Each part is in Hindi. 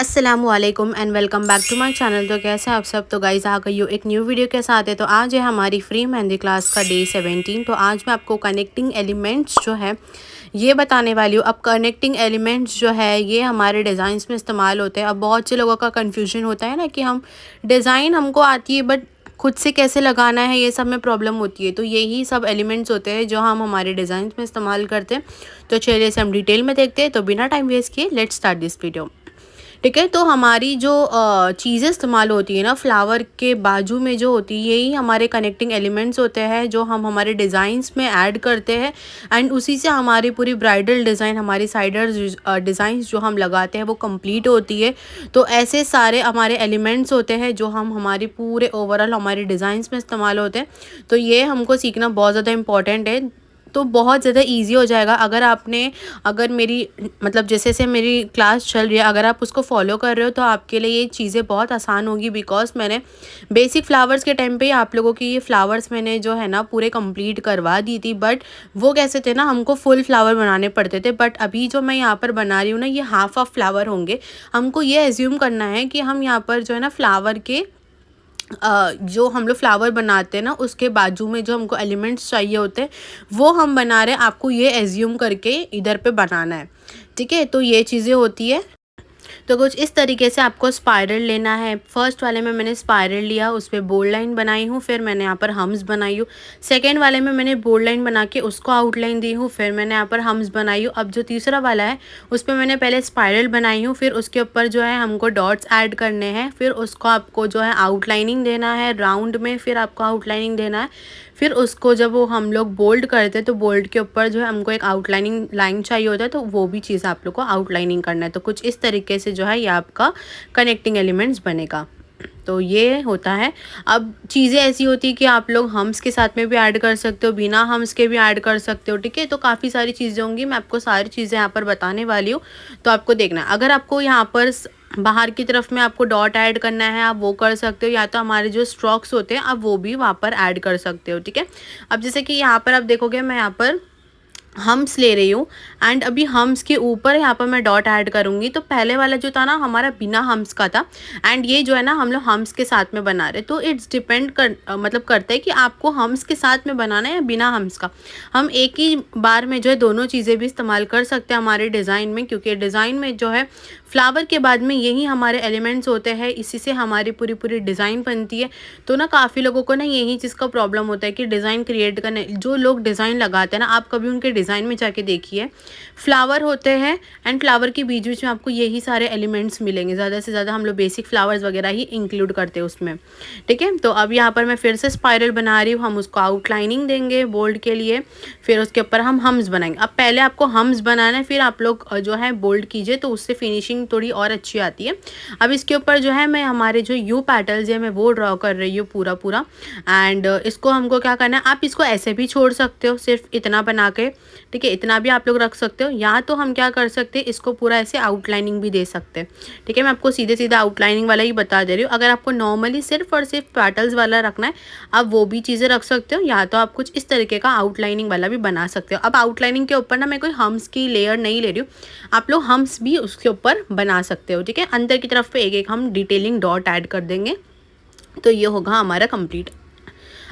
अस्सलामुअलैकुम and welcome back to my channel. तो कैसे आप सब। तो गाइज़ आ गई हूँ एक न्यू वीडियो के साथ है। तो आज है हमारी फ्री मेहंदी क्लास का डे 17। तो आज मैं आपको कनेक्टिंग एलिमेंट्स जो है ये बताने वाली हूँ। अब कनेक्टिंग एलिमेंट्स जो है ये हमारे डिज़ाइंस में इस्तेमाल होते हैं। अब बहुत से लोगों का कन्फ्यूजन होता है ना कि हम डिज़ाइन हमको आती है बट खुद से कैसे लगाना है, ये सब में प्रॉब्लम होती है। तो यही सब एलिमेंट्स होते हैं जो हम हमारे डिज़ाइन में इस्तेमाल करते हैं। तो चलिए इसे हम डिटेल में देखते हैं। तो बिना टाइम वेस्ट किए लेट्स स्टार्ट दिस वीडियो। ठीक है, तो हमारी जो चीज़ें इस्तेमाल होती है ना फ्लावर के बाजू में जो होती है यही हमारे कनेक्टिंग एलिमेंट्स होते हैं जो हम हमारे डिज़ाइंस में ऐड करते हैं। एंड उसी से हमारी पूरी ब्राइडल डिज़ाइन, हमारी साइडर डिज़ाइंस जो हम लगाते हैं वो कंप्लीट होती है। तो ऐसे सारे हमारे एलिमेंट्स होते हैं जो हम हमारी पूरे ओवरऑल हमारे डिज़ाइंस में इस्तेमाल होते हैं। तो ये हमको सीखना बहुत ज़्यादा इम्पॉर्टेंट है। तो बहुत ज़्यादा इजी हो जाएगा अगर मेरी मतलब जैसे से मेरी क्लास चल रही है, अगर आप उसको फॉलो कर रहे हो तो आपके लिए ये चीज़ें बहुत आसान होगी। बिकॉज मैंने बेसिक फ्लावर्स के टाइम पे ही आप लोगों की ये फ्लावर्स मैंने जो है ना पूरे कंप्लीट करवा दी थी। बट वो कैसे थे ना, हमको फुल फ्लावर बनाने पड़ते थे। बट अभी जो मैं यहाँ पर बना रही हूँ ना ये हाफ ऑफ फ्लावर होंगे। हमको ये एज्यूम करना है कि हम यहाँ पर जो है ना फ्लावर के जो हम लोग फ्लावर बनाते हैं ना उसके बाजू में जो हमको एलिमेंट्स चाहिए होते हैं वो हम बना रहे हैं। आपको ये एज्यूम करके इधर पे बनाना है। ठीक है, तो ये चीज़ें होती है। तो कुछ इस तरीके से आपको स्पाइरल लेना है। फर्स्ट वाले में मैंने स्पाइरल लिया, उस पर बोल्ड लाइन बनाई हूँ, फिर मैंने यहाँ पर हम्स बनाई हूँ। सेकेंड वाले में मैंने बोल्ड लाइन बना के उसको आउटलाइन दी हूँ, फिर मैंने यहाँ पर हम्स बनाई हूँ। अब जो तीसरा वाला है उस पर मैंने पहले स्पाइरल बनाई हूँ, फिर उसके ऊपर जो है हमको डॉट्स ऐड करने हैं, फिर उसको आपको जो है आउटलाइनिंग देना है राउंड में, फिर आपको आउटलाइनिंग देना है। फिर उसको जब वो हम लोग बोल्ड करते हैं तो बोल्ड के ऊपर जो है हमको एक आउटलाइनिंग लाइन चाहिए होता है, तो वो भी चीज़ आप लोग को आउटलाइनिंग करना है। तो कुछ इस तरीके से जो है ये आपका कनेक्टिंग एलिमेंट्स बनेगा। तो ये होता है। अब चीज़ें ऐसी होती है कि आप लोग हम्स के साथ में भी ऐड कर सकते हो, बिना हम्स के भी ऐड कर सकते हो। ठीक है, तो काफ़ी सारी चीज़ें होंगी, मैं आपको सारी चीज़ें यहाँ पर बताने वाली हूँ। तो आपको देखना है, अगर आपको यहाँ पर बाहर की तरफ में आपको डॉट ऐड करना है आप वो कर सकते हो, या तो हमारे जो स्ट्रोक्स होते हैं आप वो भी वहाँ पर ऐड कर सकते हो। ठीक है, अब जैसे कि यहाँ पर आप देखोगे मैं यहाँ पर हम्स ले रही हूँ एंड अभी हम्स के ऊपर यहाँ पर मैं डॉट ऐड करूँगी। तो पहले वाला जो था ना हमारा बिना हम्स का था एंड ये जो है ना हम लोग हम्स के साथ में बना रहे। तो इट्स डिपेंड मतलब करता है कि आपको हम्स के साथ में बनाना है या बिना हम्स का। हम एक ही बार में जो है दोनों चीज़ें भी इस्तेमाल कर सकते हैं हमारे डिज़ाइन में, क्योंकि डिज़ाइन में जो है फ्लावर के बाद में यही हमारे एलिमेंट्स होते हैं, इसी से हमारी पूरी पूरी डिज़ाइन बनती है। तो ना काफ़ी लोगों को ना यही चीज़ का प्रॉब्लम होता है कि डिज़ाइन क्रिएट करने, जो लोग डिज़ाइन लगाते हैं ना आप कभी उनके डिज़ाइन में जाके देखिए, फ्लावर होते हैं एंड फ्लावर के बीच बीच में आपको यही सारे एलिमेंट्स मिलेंगे। ज़्यादा से ज़्यादा हम लोग बेसिक फ्लावर्स वगैरह ही इंक्लूड करते हैं उसमें। ठीक है, तो अब यहाँ पर मैं फिर से स्पाइरल बना रही हूँ, हम उसको आउटलाइनिंग देंगे बोल्ड के लिए, फिर उसके ऊपर हम हम्स बनाएंगे। अब पहले आपको हम्स बनाना है, फिर आप लोग जो है बोल्ड कीजिए, तो उससे फिनिशिंग थोड़ी और अच्छी आती है। अब इसके ऊपर जो है मैं हमारे जो यू पैटल्स है मैं वो ड्रॉ कर रही हूँ पूरा पूरा। एंड इसको हमको क्या करना है, आप इसको ऐसे भी छोड़ सकते हो सिर्फ इतना बना के। ठीक है, इतना भी आप लोग रख सकते हो, या तो हम क्या कर सकते हैं इसको पूरा ऐसे आउटलाइनिंग भी दे सकते हैं। ठीक है, मैं आपको सीधे सीधे आउटलाइनिंग वाला ही बता दे रही हूँ। अगर आपको नॉर्मली सिर्फ और सिर्फ पैटल्स वाला रखना है आप वो भी चीज़ें रख सकते हो, या तो आप कुछ इस तरीके का आउटलाइनिंग वाला भी बना सकते हो। अब आउटलाइनिंग के ऊपर ना मैं कोई हम्स की लेयर नहीं ले रही हूँ, आप लोग हम्स भी उसके ऊपर बना सकते हो। ठीक है, अंदर की तरफ पे एक एक हम डिटेलिंग डॉट ऐड कर देंगे, तो ये होगा हमारा कंप्लीट।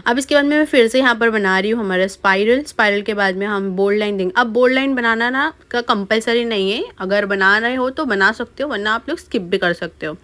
अब इसके बाद में मैं फिर से यहाँ पर बना रही हूँ हमारा स्पाइरल। स्पाइरल के बाद में हम बोल्ड लाइन देंगे। अब बोल्ड लाइन बनाना ना का कंपलसरी नहीं है, अगर बना रहे हो तो बना सकते हो, वरना आप लोग स्किप भी कर सकते हो।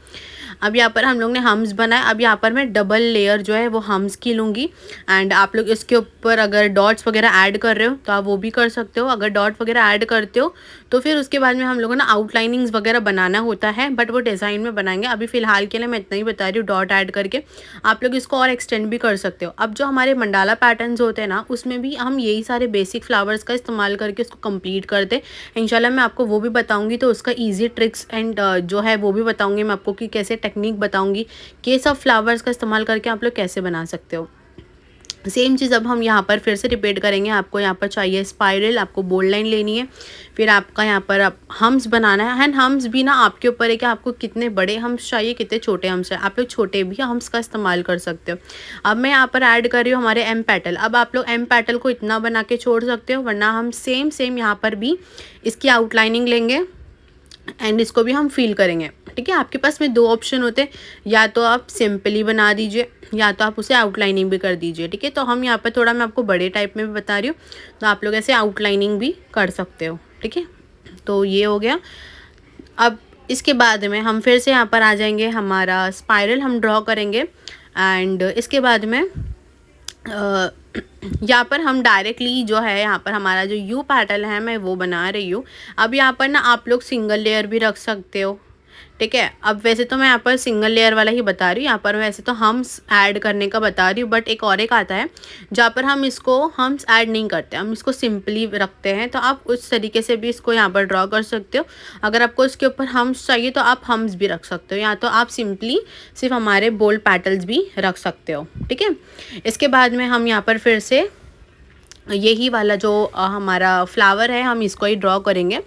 अब यहाँ पर हम लोग ने हम्स बनाया। अब यहाँ पर मैं डबल लेयर जो है वो हम्स की लूँगी एंड आप लोग इसके ऊपर अगर डॉट्स वगैरह ऐड कर रहे हो तो आप वो भी कर सकते हो। अगर डॉट वगैरह ऐड करते हो तो फिर उसके बाद में हम लोगों ने आउटलाइनिंग्स वगैरह बनाना होता है, बट वो डिज़ाइन में बनाएंगे। अभी फ़िलहाल के लिए मैं इतना ही बता रही हूँ, डॉट ऐड करके आप लोग इसको और एक्सटेंड भी कर सकते हो। अब जो हमारे मंडाला पैटर्न्स होते हैं ना उसमें भी हम यही सारे बेसिक फ्लावर्स का इस्तेमाल करके उसको कंप्लीट करते हैं। इंशाल्लाह मैं आपको वो भी बताऊंगी, तो उसका ईजी ट्रिक्स एंड जो है वो भी बताऊंगी मैं आपको कि कैसे टेक्निक बताऊंगी कि ये सब फ्लावर्स का इस्तेमाल करके आप लोग कैसे बना सकते हो। सेम चीज़ अब हम यहाँ पर फिर से रिपीट करेंगे। आपको यहाँ पर चाहिए स्पाइरल, आपको बोल्ड लाइन लेनी है, फिर आपका यहाँ पर आप हम्स बनाना है। एंड हम्स भी ना आपके ऊपर है कि आपको कितने बड़े हम्स चाहिए, कितने छोटे हम्स चाहिए। आप लोग छोटे भी हम्स का इस्तेमाल कर सकते हो। अब मैं यहाँ पर ऐड कर रही हूँ हमारे एम पैटल। अब आप लोग एम पैटल को इतना बना के छोड़ सकते हो, वरना हम सेम यहाँ पर भी इसकी आउटलाइनिंग लेंगे एंड इसको भी हम फील करेंगे। ठीक है। आपके पास में दो ऑप्शन होते हैं, या तो आप सिंपली बना दीजिए या तो आप उसे आउटलाइनिंग भी कर दीजिए, ठीक है। तो हम यहाँ पर थोड़ा मैं आपको बड़े टाइप में भी बता रही हूँ, तो आप लोग ऐसे आउटलाइनिंग भी कर सकते हो, ठीक है। तो ये हो गया। अब इसके बाद में हम फिर से यहाँ पर आ जाएंगे, हमारा स्पाइरल हम ड्रॉ करेंगे एंड इसके बाद में यहाँ पर हम डायरेक्टली जो है यहाँ पर हमारा जो यू पैटर्न है मैं वो बना रही हूँ। अब यहाँ पर ना आप लोग सिंगल लेयर भी रख सकते हो, ठीक है। अब वैसे तो मैं यहाँ पर सिंगल लेयर वाला ही बता रही हूँ, यहाँ पर वैसे तो हम्स ऐड करने का बता रही हूँ, बट एक और एक आता है जहाँ पर हम इसको हम्स ऐड नहीं करते, हम इसको सिंपली रखते हैं। तो आप उस तरीके से भी इसको यहाँ पर ड्रॉ कर सकते हो। अगर आपको इसके ऊपर हम्स चाहिए तो आप हम्स भी रख सकते हो, या तो आप सिंपली सिर्फ हमारे बोल्ड पैटल्स भी रख सकते हो, ठीक है। इसके बाद में हम यहाँ पर फिर से यही वाला जो हमारा फ्लावर है हम इसको ही ड्रॉ करेंगे।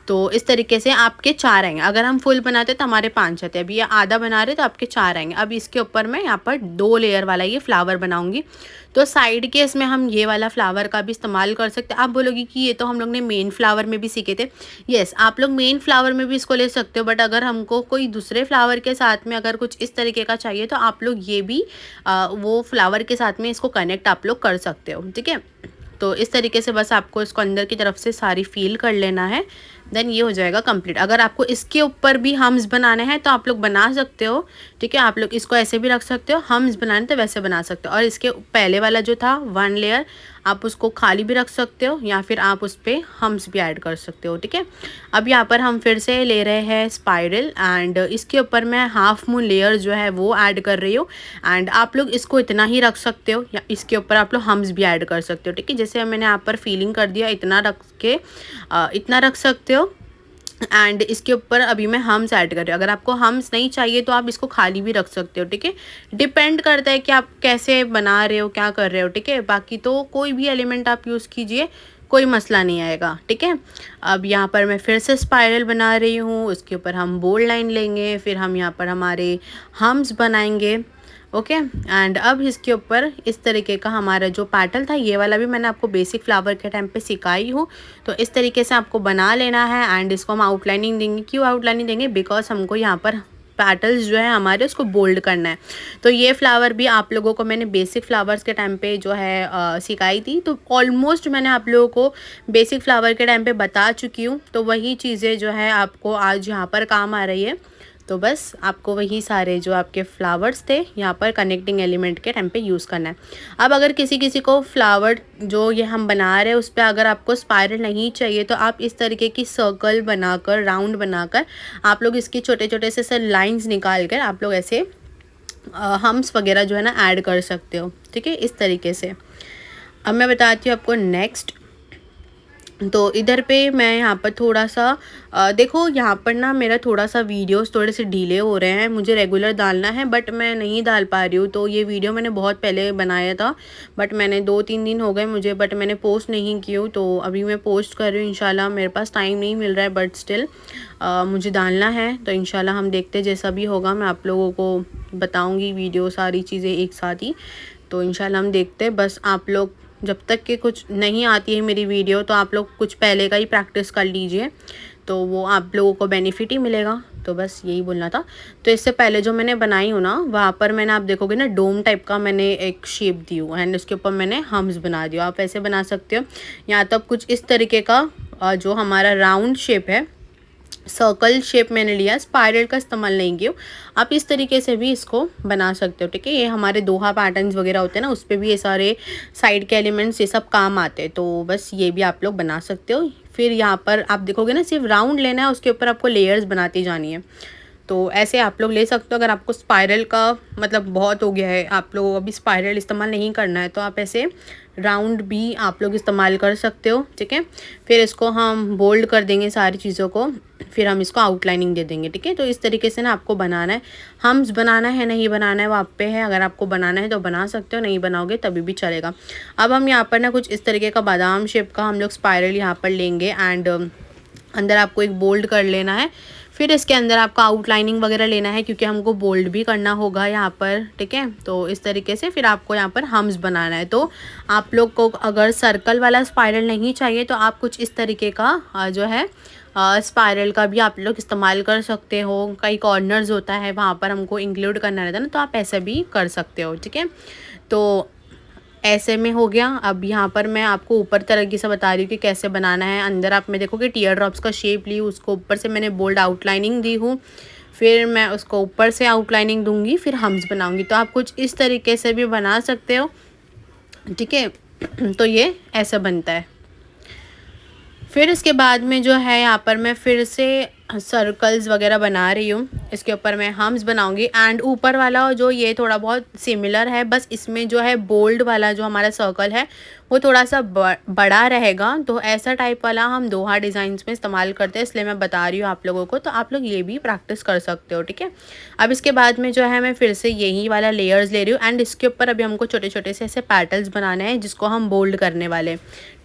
तो इस तरीके से आपके 4 आएंगे। अगर हम फुल बनाते तो हमारे 5 आते हैं, अभी ये आधा बना रहे तो आपके 4 आएंगे। अब इसके ऊपर मैं यहाँ पर 2 लेयर वाला ये फ्लावर बनाऊंगी। तो साइड के इसमें हम ये वाला फ्लावर का भी इस्तेमाल कर सकते हैं। आप बोलोगे कि ये तो हम लोग ने मेन फ्लावर में भी सीखे थे। येस, आप लोग मेन फ्लावर में भी इसको ले सकते हो, बट अगर हमको कोई दूसरे फ्लावर के साथ में अगर कुछ इस तरीके का चाहिए तो आप लोग ये भी वो फ्लावर के साथ में इसको कनेक्ट आप लोग कर सकते हो, ठीक है। तो इस तरीके से बस आपको इसको अंदर की तरफ से सारी फील कर लेना है, देन ये हो जाएगा कंप्लीट। अगर आपको इसके ऊपर भी हम्स बनाने हैं तो आप लोग बना सकते हो, ठीक है। आप लोग इसको ऐसे भी रख सकते हो, हम्स बनाने तो वैसे बना सकते हो। और इसके पहले वाला जो था 1 लेयर आप उसको खाली भी रख सकते हो, या फिर आप उस पर हम्स भी ऐड कर सकते हो, ठीक है। अब यहाँ पर हम फिर से ले रहे हैं स्पाइरल एंड इसके ऊपर मैं हाफ मून लेयर जो है वो ऐड कर रही हूँ। एंड आप लोग इसको इतना ही रख सकते हो, या इसके ऊपर आप लोग हम्स भी ऐड कर सकते हो, ठीक है। जैसे मैंने यहाँ पर फीलिंग कर दिया, इतना रख के इतना रख सकते हो। एंड इसके ऊपर अभी मैं हम्स ऐड कर रही हूँ। अगर आपको हम्स नहीं चाहिए तो आप इसको खाली भी रख सकते हो, ठीक है। डिपेंड करता है कि आप कैसे बना रहे हो, क्या कर रहे हो, ठीक है। बाकी तो कोई भी एलिमेंट आप यूज़ कीजिए, कोई मसला नहीं आएगा, ठीक है। अब यहाँ पर मैं फिर से स्पाइरल बना रही हूँ, उसके ऊपर हम बोल्ड लाइन लेंगे, फिर हम यहाँ पर हमारे हम्स बनाएंगे, ओके। एंड अब इसके ऊपर इस तरीके का हमारा जो पैटर्न था, ये वाला भी मैंने आपको बेसिक फ्लावर के टाइम पे सिखाई हूँ। तो इस तरीके से आपको बना लेना है एंड इसको हम आउटलाइनिंग देंगे। क्यों आउटलाइनिंग देंगे? बिकॉज हमको यहाँ पर पैटल्स जो है हमारे उसको बोल्ड करना है। तो ये फ्लावर भी आप लोगों को मैंने बेसिक फ्लावर्स के टाइम पे जो है सिखाई थी। तो ऑलमोस्ट मैंने आप लोगों को बेसिक फ्लावर के टाइम पे बता चुकी हूँ। तो वही चीज़ें जो है आपको आज यहाँ पर काम आ रही है। तो बस आपको वही सारे जो आपके फ्लावर्स थे यहाँ पर कनेक्टिंग एलिमेंट के टाइम पे यूज़ करना है। अब अगर किसी को फ्लावर जो ये हम बना रहे हैं उस पर अगर आपको स्पाइरल नहीं चाहिए तो आप इस तरीके की सर्कल बनाकर, राउंड बनाकर आप लोग इसकी छोटे छोटे से लाइंस निकाल कर आप लोग ऐसे हम्स वगैरह जो है ना ऐड कर सकते हो, ठीक है, इस तरीके से। अब मैं बताती हूँ आपको नेक्स्ट। तो इधर पे मैं यहाँ पर थोड़ा सा देखो, यहाँ पर ना मेरा थोड़ा सा वीडियोस थोड़े से डिले हो रहे हैं। मुझे रेगुलर डालना है बट मैं नहीं डाल पा रही हूँ। तो ये वीडियो मैंने बहुत पहले बनाया था बट मैंने 2-3 दिन हो गए मुझे, बट मैंने पोस्ट नहीं की हूँ। तो अभी मैं पोस्ट कर रही हूँ इंशाल्लाह। मेरे पास टाइम नहीं मिल रहा है बट स्टिल मुझे डालना है। तो इंशाल्लाह हम देखते जैसा भी होगा मैं आप लोगों को बताऊँगी वीडियो, सारी चीज़ें एक साथ ही। तो इंशाल्लाह हम देखते। बस आप लोग जब तक कि कुछ नहीं आती है मेरी वीडियो तो आप लोग कुछ पहले का ही प्रैक्टिस कर लीजिए, तो वो आप लोगों को बेनिफिट ही मिलेगा। तो बस यही बोलना था। तो इससे पहले जो मैंने बनाई हूँ ना, वहाँ पर मैंने, आप देखोगे ना, डोम टाइप का मैंने एक शेप दी हूँ एंड उसके ऊपर मैंने हम्स बना दिया। आप ऐसे बना सकते हो, या तो कुछ इस तरीके का जो हमारा राउंड शेप है, सर्कल शेप मैंने लिया, स्पाइरल का इस्तेमाल नहीं किया। आप इस तरीके से भी इसको बना सकते हो, ठीक है। ये हमारे दोहा पैटर्न्स वगैरह होते हैं ना, उस पर भी ये सारे साइड के एलिमेंट्स ये सब काम आते हैं। तो बस ये भी आप लोग बना सकते हो। फिर यहाँ पर आप देखोगे ना, सिर्फ राउंड लेना है, उसके ऊपर आपको लेयर्स बनाती जानी है। तो ऐसे आप लोग ले सकते हो। अगर आपको स्पाइरल का मतलब बहुत हो गया है, आप लोग अभी स्पाइरल इस्तेमाल नहीं करना है, तो आप ऐसे राउंड भी आप लोग इस्तेमाल कर सकते हो, ठीक है। फिर इसको हम बोल्ड कर देंगे सारी चीज़ों को, फिर हम इसको आउटलाइनिंग दे देंगे, ठीक है। तो इस तरीके से ना आपको बनाना है। हम्स बनाना है नहीं बनाना है वो आप पे है। अगर आपको बनाना है तो बना सकते हो, नहीं बनाओगे तभी भी चलेगा। अब हम यहाँ पर ना कुछ इस तरीके का बादाम शेप का हम लोग स्पाइरल यहाँ पर लेंगे एंड अंदर आपको एक बोल्ड कर लेना है। फिर इसके अंदर आपको आउटलाइनिंग वगैरह लेना है क्योंकि हमको बोल्ड भी करना होगा यहाँ पर, ठीक है। तो इस तरीके से फिर आपको यहाँ पर हम्स बनाना है। तो आप लोग को अगर सर्कल वाला स्पाइरल नहीं चाहिए तो आप कुछ इस तरीके का जो है स्पायरल का भी आप लोग इस्तेमाल कर सकते हो। कई कॉर्नर्स होता है वहाँ पर हमको इंक्लूड करना रहता है ना, तो आप ऐसे भी कर सकते हो। ठीक है, तो ऐसे में हो गया। अब यहाँ पर मैं आपको ऊपर तरीके से बता रही हूँ कि कैसे बनाना है। अंदर आप में देखोगे टीयर ड्रॉप्स का शेप ली, उसको ऊपर से मैंने बोल्ड आउटलाइनिंग दी हूँ, फिर मैं उसको ऊपर से आउटलाइनिंग दूंगी, फिर हम्स बनाऊंगी। तो आप कुछ इस तरीके से भी बना सकते हो। ठीक है, तो ये ऐसा बनता है। फिर इसके बाद में जो है यहाँ पर मैं फिर से सर्कल्स वगैरह बना रही हूँ। इसके ऊपर मैं हम्स बनाऊंगी। एंड ऊपर वाला जो ये थोड़ा बहुत सिमिलर है, बस इसमें जो है बोल्ड वाला जो हमारा सर्कल है वो थोड़ा सा बड़ा रहेगा। तो ऐसा टाइप वाला हम दोहा डिज़ाइंस में इस्तेमाल करते हैं, इसलिए मैं बता रही हूँ आप लोगों को। तो आप लोग ये भी प्रैक्टिस कर सकते हो। ठीक है, अब इसके बाद में जो है मैं फिर से यही वाला लेयर्स ले रही हूँ। एंड इसके ऊपर अभी हमको छोटे छोटे से ऐसे पैटल्स बनाने हैं जिसको हम बोल्ड करने वाले।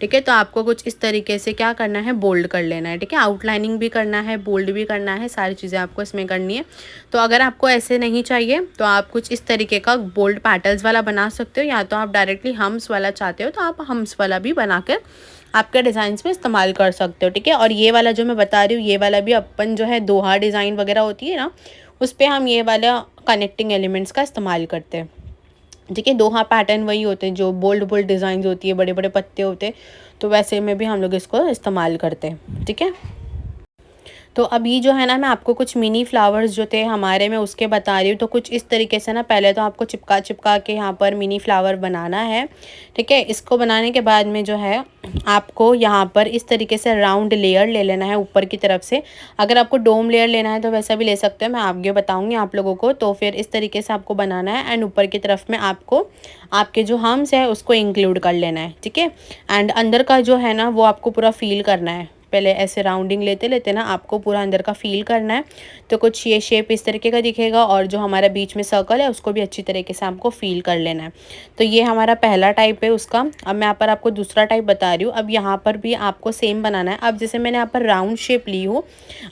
ठीक है, तो आपको कुछ इस तरीके से क्या करना है, बोल्ड कर लेना है। ठीक है, आउटलाइनिंग भी करना है, बोल्ड भी करना है, सारी चीज़ें आपको इसमें करनी है। तो अगर आपको ऐसे नहीं चाहिए तो आप कुछ इस तरीके का बोल्ड पैटल्स वाला बना सकते हो, या तो आप डायरेक्टली हम्स वाला चाहते हो तो आप हम्स वाला भी बनाकर आपके डिज़ाइंस में इस्तेमाल कर सकते हो। ठीक है, और ये वाला जो मैं बता रही हूँ ये वाला भी अपन जो है दोहा डिज़ाइन वगैरह होती है ना, उस पर हम ये वाला कनेक्टिंग एलिमेंट्स का इस्तेमाल करते हैं। ठीक है, दोहा पैटर्न वही होते हैं जो बोल्ड बोल्ड डिज़ाइन होती है, बड़े बड़े पत्ते होते हैं, तो वैसे में भी हम लोग इसको इस्तेमाल करते हैं। ठीक है, तो अभी जो है ना मैं आपको कुछ मिनी फ्लावर्स जो थे हमारे में उसके बता रही हूँ। तो कुछ इस तरीके से ना पहले तो आपको चिपका चिपका के यहाँ पर मिनी फ्लावर बनाना है। ठीक है, इसको बनाने के बाद में जो है आपको यहाँ पर इस तरीके से राउंड लेयर ले लेना है ऊपर की तरफ से। अगर आपको डोम लेयर लेना है तो वैसा भी ले सकते हो, मैं आगे बताऊँगी आप लोगों को। तो फिर इस तरीके से आपको बनाना है। एंड ऊपर की तरफ में आपको आपके जो हम्स है उसको इंक्लूड कर लेना है। ठीक है, एंड अंदर का जो है ना वो आपको पूरा फील करना है। पहले ऐसे राउंडिंग लेते लेते ना आपको पूरा अंदर का फील करना है। तो कुछ ये शेप इस तरीके का दिखेगा, और जो हमारा बीच में सर्कल है उसको भी अच्छी तरीके से आपको फील कर लेना है। तो ये हमारा पहला टाइप है उसका। अब मैं यहाँ पर आपको दूसरा टाइप बता रही हूँ। अब यहाँ पर भी आपको सेम बनाना है। अब जैसे मैंने यहाँ पर राउंड शेप ली हूँ,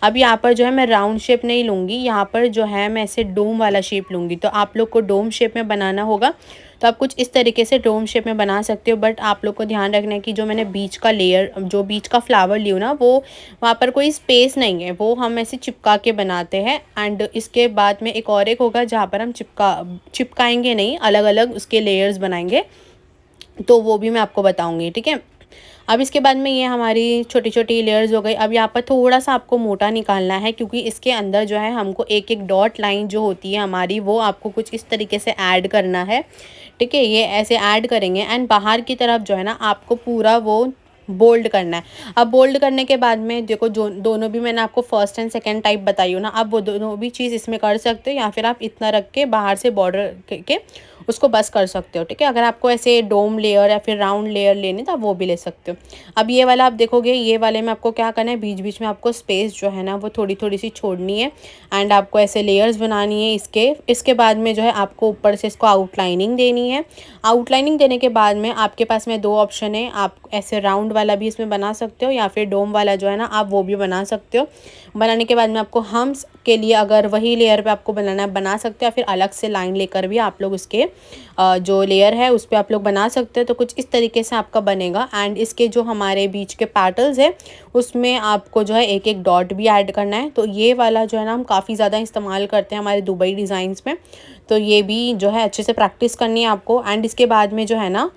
अब यहाँ पर जो है मैं राउंड शेप नहीं लूँगी, यहाँ पर जो है मैं ऐसे डोम वाला शेप लूँगी। तो आप लोग को डोम शेप में बनाना होगा तो आप कुछ इस तरीके से डोम शेप में बना सकते हो। बट आप लोग को ध्यान रखना है कि जो मैंने बीच का लेयर, जो बीच का फ्लावर ली हूँ ना, वो वहाँ पर कोई स्पेस नहीं है, वो हम ऐसे चिपका के बनाते हैं। एंड इसके बाद में एक और एक होगा जहाँ पर हम चिपकाएंगे नहीं, अलग अलग उसके लेयर्स बनाएंगे, तो वो भी मैं आपको बताऊँगी। ठीक है, अब इसके बाद में ये हमारी छोटी छोटी लेयर्स हो गई। अब यहाँ पर थोड़ा सा आपको मोटा निकालना है, क्योंकि इसके अंदर जो है हमको एक एक डॉट लाइन जो होती है हमारी, वो आपको कुछ इस तरीके से ऐड करना है। ठीक है, ये ऐसे ऐड करेंगे। एंड बाहर की तरफ जो है ना आपको पूरा वो बोल्ड करना है। अब बोल्ड करने के बाद में देखो, जो दोनों भी मैंने आपको फर्स्ट एंड सेकंड टाइप बताई हो ना, आप वो दोनों भी चीज़ इसमें कर सकते हो, या फिर आप इतना रख के बाहर से बॉर्डर के उसको बस कर सकते हो। ठीक है, अगर आपको ऐसे डोम लेयर या फिर राउंड लेयर लेने तो आप वो भी ले सकते हो। अब ये वाला आप देखोगे, ये वाले में आपको क्या करना है, बीच बीच में आपको स्पेस जो है ना वो थोड़ी थोड़ी सी छोड़नी है। एंड आपको ऐसे लेयर्स बनानी है इसके बाद में जो है आपको ऊपर से इसको आउटलाइनिंग देनी है। आउटलाइनिंग देने के बाद में आपके पास में दो ऑप्शन है, आप ऐसे राउंड वाला भी इसमें बना सकते हो, या फिर डोम वाला जो है ना आप वो भी बना सकते हो। बनाने के बाद में आपको हम्स के लिए अगर वही लेयर पे आपको बनाना है बना सकते हो, या फिर अलग से लाइन लेकर भी आप लोग उसके जो लेयर है उस पर आप लोग बना सकते हो। तो कुछ इस तरीके से आपका बनेगा। एंड इसके जो हमारे बीच के पैटल्स है उसमें आपको जो है एक एक डॉट भी ऐड करना है। तो ये वाला जो है ना हम काफ़ी ज़्यादा इस्तेमाल करते हैं हमारे दुबई डिज़ाइंस में, तो ये भी जो है अच्छे से प्रैक्टिस करनी है आपको। एंड इसके बाद में जो है ना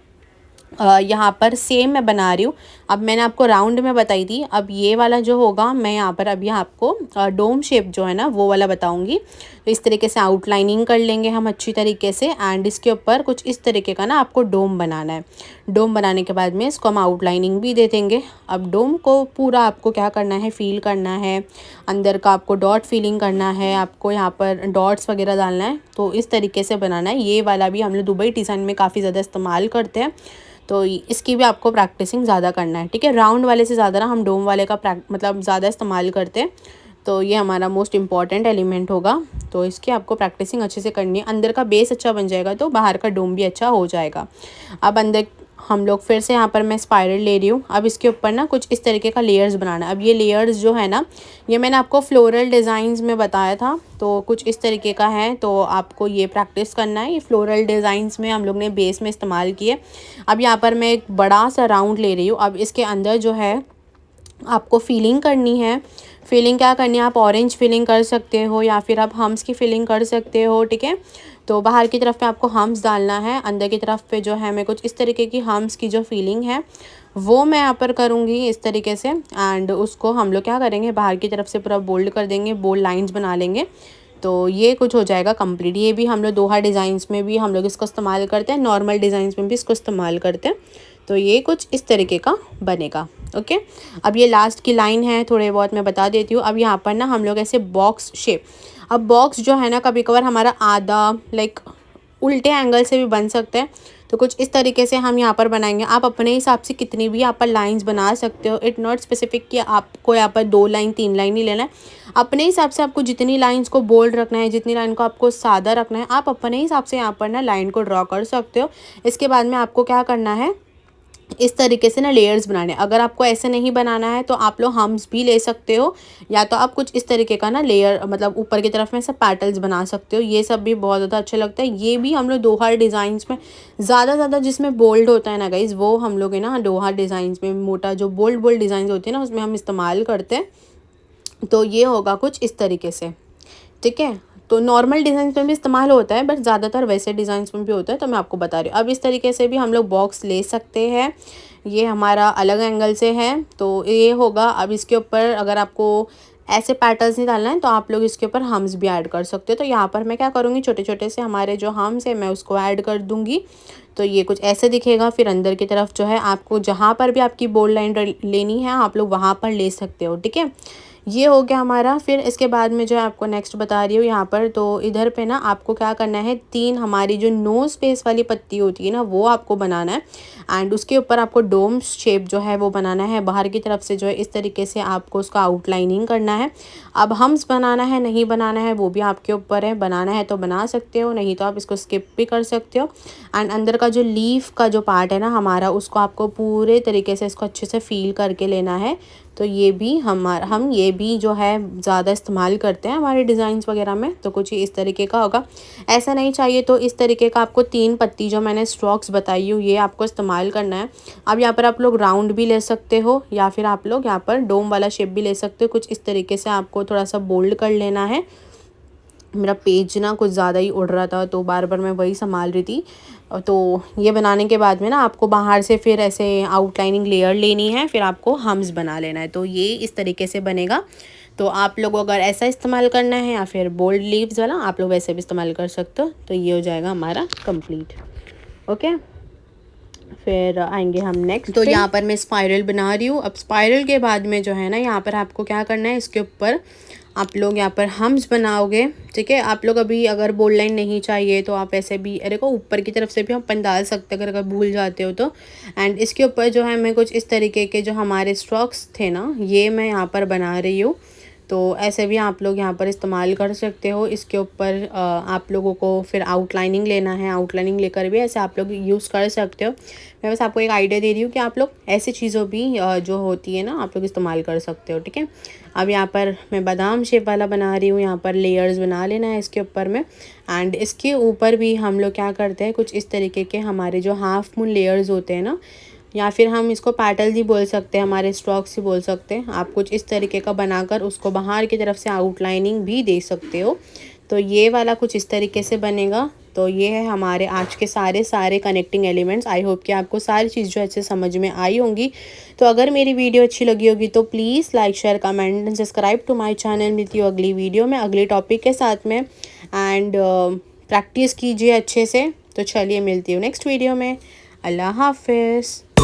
यहाँ पर सेम मैं बना रही हूँ। अब मैंने आपको राउंड में बताई थी, अब ये वाला जो होगा मैं यहाँ पर अभी आपको डोम शेप जो है ना वो वाला बताऊँगी। तो इस तरीके से आउटलाइनिंग कर लेंगे हम अच्छी तरीके से। एंड इसके ऊपर कुछ इस तरीके का ना आपको डोम बनाना है। डोम बनाने के बाद में इसको हम आउटलाइनिंग भी दे देंगे। अब डोम को पूरा आपको क्या करना है, फील करना है, अंदर का आपको डॉट फीलिंग करना है, आपको यहाँ पर डॉट्स वगैरह डालना है। तो इस तरीके से बनाना है। ये वाला भी हम लोग दुबई डिज़ाइन में काफ़ी ज़्यादा इस्तेमाल करते हैं, तो इसकी भी आपको प्रैक्टिसिंग ज़्यादा करना है। ठीक है, राउंड वाले से ज़्यादा ना हम डोम वाले का मतलब ज़्यादा इस्तेमाल करते हैं। तो ये हमारा मोस्ट इम्पॉर्टेंट एलिमेंट होगा, तो इसकी आपको प्रैक्टिसिंग अच्छे से करनी है। अंदर का बेस अच्छा बन जाएगा तो बाहर का डोम भी अच्छा हो जाएगा। अब अंदर हम लोग फिर से यहाँ पर मैं स्पाइरल ले रही हूँ। अब इसके ऊपर ना कुछ इस तरीके का लेयर्स बनाना है। अब ये लेयर्स जो है ना, ये मैंने आपको फ्लोरल डिज़ाइंस में बताया था, तो कुछ इस तरीके का है। तो आपको ये प्रैक्टिस करना है। ये फ्लोरल डिज़ाइंस में हम लोग ने बेस में इस्तेमाल किए। अब यहाँ पर मैं एक बड़ा सा राउंड ले रही हूँ। अब इसके अंदर जो है आपको फीलिंग करनी है। फीलिंग क्या करनी है, आप ऑरेंज फीलिंग कर सकते हो या फिर आप हम्स की फीलिंग कर सकते हो, ठीक है। तो बाहर की तरफ पे आपको हम्स डालना है, अंदर की तरफ पे जो है मैं कुछ इस तरीके की हम्स की जो फीलिंग है वो मैं यहाँ पर करूँगी इस तरीके से। एंड उसको हम लोग क्या करेंगे, बाहर की तरफ से पूरा बोल्ड कर देंगे, बोल्ड लाइंस बना लेंगे। तो ये कुछ हो जाएगा कंप्लीट। ये भी हम लोग दोहा डिज़ाइंस में भी हम लोग इसको इस्तेमाल करते हैं, नॉर्मल डिज़ाइंस में भी इसको इस्तेमाल करते हैं। तो ये कुछ इस तरीके का बनेगा। ओके, अब ये लास्ट की लाइन है, थोड़े बहुत मैं बता देती हूँ। अब यहाँ पर ना हम लोग ऐसे बॉक्स शेप, अब बॉक्स जो है ना कभी कभार हमारा आधा लाइक उल्टे एंगल से भी बन सकते हैं। तो कुछ इस तरीके से हम यहाँ पर बनाएंगे। आप अपने हिसाब से कितनी भी यहाँ पर लाइंस बना सकते हो। इट नॉट स्पेसिफिक कि आपको यहाँ पर 2 लाइन 3 लाइन ही लेना है। अपने हिसाब से आपको जितनी लाइंस को बोल्ड रखना है, जितनी लाइन को आपको सादा रखना है, आप अपने हिसाब से यहाँ पर ना लाइन को ड्रॉ कर सकते हो। इसके बाद में आपको क्या करना है, इस तरीके से ना लेयर्स बनाने। अगर आपको ऐसे नहीं बनाना है तो आप लोग हम्स भी ले सकते हो, या तो आप कुछ इस तरीके का ना लेयर मतलब ऊपर की तरफ में सब पैटल्स बना सकते हो। ये सब भी बहुत ज़्यादा अच्छा लगता है। ये भी हम लोग दोहा डिज़ाइंस में ज़्यादा जिसमें बोल्ड होता है ना गाइज, वो हम लोग है ना दोहा डिज़ाइंस में मोटा जो बोल्ड बोल्ड डिज़ाइन होती है ना उसमें हम इस्तेमाल करते हैं। तो ये होगा कुछ इस तरीके से, ठीक है। तो नॉर्मल डिज़ाइन में भी इस्तेमाल होता है बट ज़्यादातर वैसे डिज़ाइंस में भी होता है, तो मैं आपको बता रही हूँ। अब इस तरीके से भी हम लोग बॉक्स ले सकते हैं। ये हमारा अलग एंगल से है तो ये होगा। अब इसके ऊपर अगर आपको ऐसे पैटर्न्स नहीं डालना है तो आप लोग इसके ऊपर हम्स भी ऐड कर सकते हो। तो यहाँ पर मैं क्या करूँगी, छोटे छोटे से हमारे जो हम्स है मैं उसको ऐड कर दूँगी। तो ये कुछ ऐसे दिखेगा। फिर अंदर की तरफ जो है आपको जहाँ पर भी आपकी बोल्ड लाइन लेनी है आप लोग वहाँ पर ले सकते हो, ठीक है। ये हो गया हमारा। फिर इसके बाद में जो है आपको नेक्स्ट बता रही हूँ यहाँ पर, तो इधर पे ना आपको क्या करना है, 3 हमारी जो नो स्पेस वाली पत्ती होती है ना वो आपको बनाना है। एंड उसके ऊपर आपको डोम शेप जो है वो बनाना है। बाहर की तरफ से जो है इस तरीके से आपको उसका आउटलाइनिंग करना है। अब हम्स बनाना है नहीं बनाना है वो भी आपके ऊपर है। बनाना है तो बना सकते हो, नहीं तो आप इसको स्किप भी कर सकते हो। एंड अंदर का जो लीफ का जो पार्ट है ना हमारा, उसको आपको पूरे तरीके से इसको अच्छे से फील करके लेना है। तो ये भी हम ये भी जो है ज़्यादा इस्तेमाल करते हैं हमारे डिज़ाइंस वगैरह में। तो कुछ इस तरीके का होगा। ऐसा नहीं चाहिए तो इस तरीके का आपको 3 पत्ती जो मैंने स्ट्रोक्स बताई हूँ ये आपको इस्तेमाल करना है। अब यहाँ पर आप लोग राउंड भी ले सकते हो या फिर आप लोग यहाँ पर डोम वाला शेप भी ले सकते हो। कुछ इस तरीके से आपको थोड़ा सा बोल्ड कर लेना है। मेरा पेज ना कुछ ज़्यादा ही उड़ रहा था तो बार बार मैं वही संभाल रही थी। तो ये बनाने के बाद में ना आपको बाहर से फिर ऐसे आउटलाइनिंग लेयर लेनी है, फिर आपको हम्स बना लेना है। तो ये इस तरीके से बनेगा। तो आप लोग अगर ऐसा इस्तेमाल करना है या फिर बोल्ड लीव्स वाला आप लोग वैसे भी इस्तेमाल कर सकते हो। तो ये हो जाएगा हमारा कंप्लीट। ओके, फिर आएंगे हम नेक्स्ट। तो यहाँ पर मैं स्पाइरल बना रही हूँ। अब स्पाइरल के बाद में जो है ना यहाँ पर आपको क्या करना है, इसके ऊपर आप लोग यहाँ पर हम्स बनाओगे, ठीक है। आप लोग अभी अगर बोल्ड लाइन नहीं चाहिए तो आप ऐसे भी देखो ऊपर की तरफ से भी हम अपन डाल सकते हैं अगर भूल जाते हो तो। एंड इसके ऊपर जो है मैं कुछ इस तरीके के जो हमारे स्ट्रोक्स थे ना ये मैं यहाँ पर बना रही हूँ। तो ऐसे भी आप लोग यहाँ पर इस्तेमाल कर सकते हो। इसके ऊपर आप लोगों को फिर आउटलाइनिंग लेना है, आउटलाइनिंग लेकर भी ऐसे आप लोग यूज़ कर सकते हो। मैं बस आपको एक आइडिया दे रही हूँ कि आप लोग ऐसी चीज़ों भी जो होती है ना आप लोग इस्तेमाल कर सकते हो, ठीक है। अब यहाँ पर मैं बादाम शेप वाला बना रही हूँ। यहाँ पर लेयर्स बना लेना है इसके ऊपर में। एंड इसके ऊपर भी हम लोग क्या करते हैं, कुछ इस तरीके के हमारे जो हाफ मून लेयर्स होते हैं ना, या फिर हम इसको पैटल ही बोल सकते हैं, हमारे स्ट्रोक्स ही बोल सकते हैं। आप कुछ इस तरीके का बनाकर उसको बाहर की तरफ से आउटलाइनिंग भी दे सकते हो। तो ये वाला कुछ इस तरीके से बनेगा। तो ये है हमारे आज के सारे कनेक्टिंग एलिमेंट्स। आई होप कि आपको सारी चीज़ जो अच्छे समझ में आई होंगी। तो अगर मेरी वीडियो अच्छी लगी होगी तो please like share comment and subscribe to my channel. मिलती हूँ अगली वीडियो में अगले टॉपिक के साथ में। एंड प्रैक्टिस कीजिए अच्छे से। तो चलिए मिलती हूँ नेक्स्ट वीडियो में। अल्लाह हाफिज़।